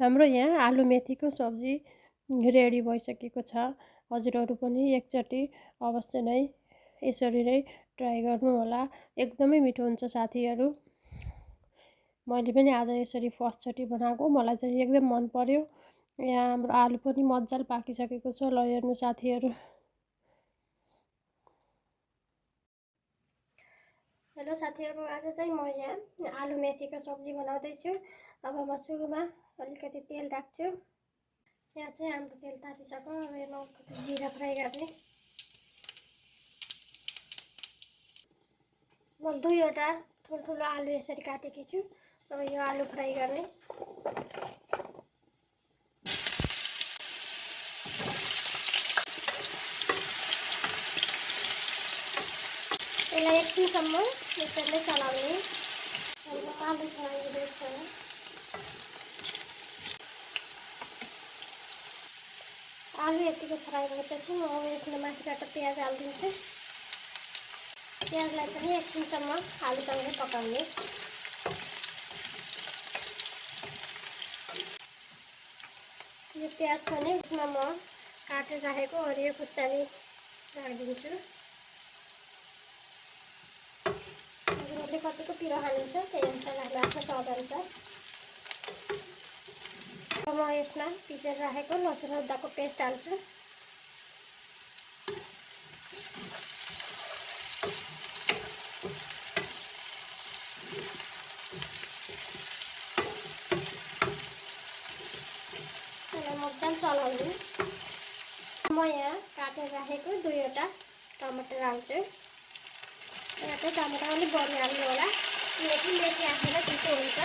हाम्रो यहाँ आलु मेथीको सब्जी रेडी भइसकेको छ। हजुरहरू पनि एकचोटि अवश्य नै यसरी नै ट्राई गर्नुहोला। एकदमै मिठो हुन्छ साथीहरू। मैले पनि आज यसरी फर्स्टचोटि बनाएको, मलाई चाहिँ एकदम मन पर्यो। यहाँ हाम्रो आलु पनि मजाले पाकिसकेको छ। ल हेर्नु साथीहरू। हेलो साथीहरू, आज चाहिँ म यहाँ आलु मेथीको सब्जी बनाउँदैछु। अब म सुरुमा अलिकति तेल राख्छु। यहाँ चाहिँ हाम्रो तेल तातिसक्यो। अब यसमा जिरा फ्राई गर्ने। म 2वटा ठुल्ठुलो आलु यसरी काटेकी छु। अब यो आलु फ्राई गर्ने। यसलाई एकछिनसम्म यसरी नै चलाउने। आलु फ्राई हुँदैछ। आलु यतिको फ्राई भएपछि म यसमा माथिबाट प्याज हालिदिन्छु। प्याजलाई पनि एकछिनसम्म आलुसँगै पकाउने। यो प्याज पनि यसमा म काटेर राखेको हरियो खुर्सानी राखिदिन्छु। हजुरहरूले कतिको पिरो खानुहुन्छ त्यही अनुसार आफ्नो आफ्नो स्वाद अनुसार। म यसमा पिसेर राखेको लसुन अदुवाको पेस्ट हाल्छु। मजाले चलाउने। म यहाँ काटेर राखेको 2वटा टमाटर हाल्छु। यहाँ चाहिँ टमाटर अलिक बढी हाल्नु होला, किनकि मेथी आफैले तितो हुन्छ।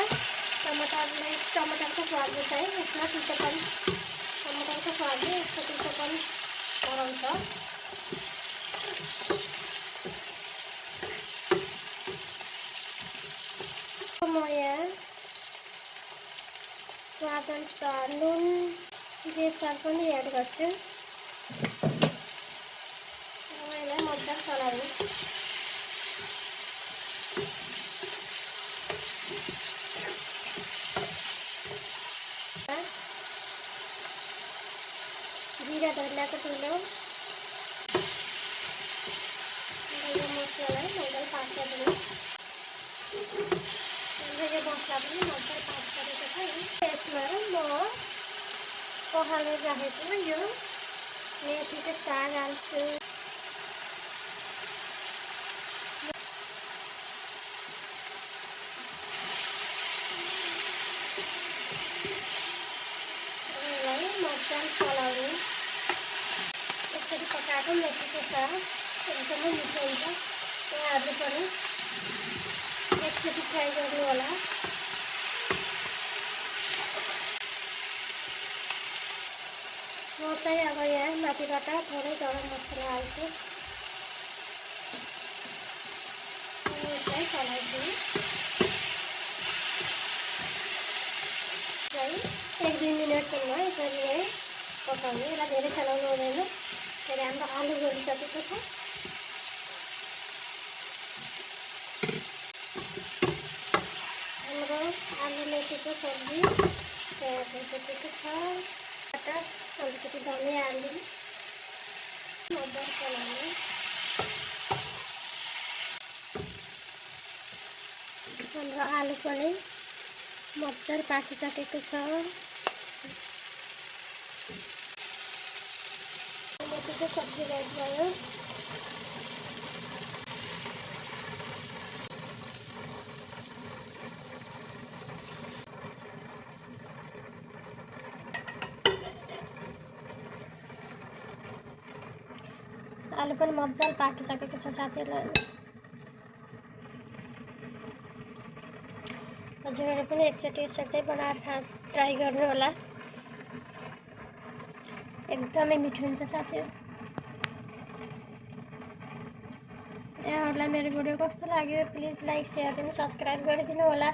टमाटरको स्वादले चाहिँ यसमा तितोपन, टमाटरको स्वादले यसको तितोपन बढाउँछ। म यहाँ स्वाद अनुसार नुन बेसार पनि एड गर्छु। यसलाई मजाले चलाउने। जिरा धनियाको धुलो, यो मसलालाई मजाले पाक गरिदिनु। यो मसला पनि मजाले पाक गरेको छ। यसमा म पखालेर राखेको यो मेथीको साग हाल्छु। यसलाई मजाले चलाउने। यसरी पकाएको मेथीको साग एकदमै मिठो हुन्छ। यहाँहरूले पनि एकचोटि ट्राई गर्नु होला। म चाहिँ अब यहाँ माथिबाट थोरै गरम मसला हाल्छु। यसलाई चलाउँछु। 1-2 मिनटसम्म यसरी नै पकाउने। यसलाई धेरै चलाउनु हुँदैन, फेरि हाम्रो आलु गलिसकेको छ। हाम्रो आलु मेथीको सब्जी तयार भइसकेको छ। अलिकति धनिया हाल्दिनु। मजाले चलाउने। हाम्रो आलु पनि मजाले पाकिसकेको छ। मेथीको सब्जी रेडी भयो। आलु पनि मजाले पाकिसकेको छ साथीहरूलाई। हजुरहरू पनि एकचोटि यसरी बनाएर ट्राई गर्नु होला। एकदमै मिठो हुन्छ साथीहरू। यहाँहरूलाई मेरो भिडियो कस्तो लाग्यो प्लिज लाइक, सेयर अनि सब्सक्राइब गरिदिनु होला।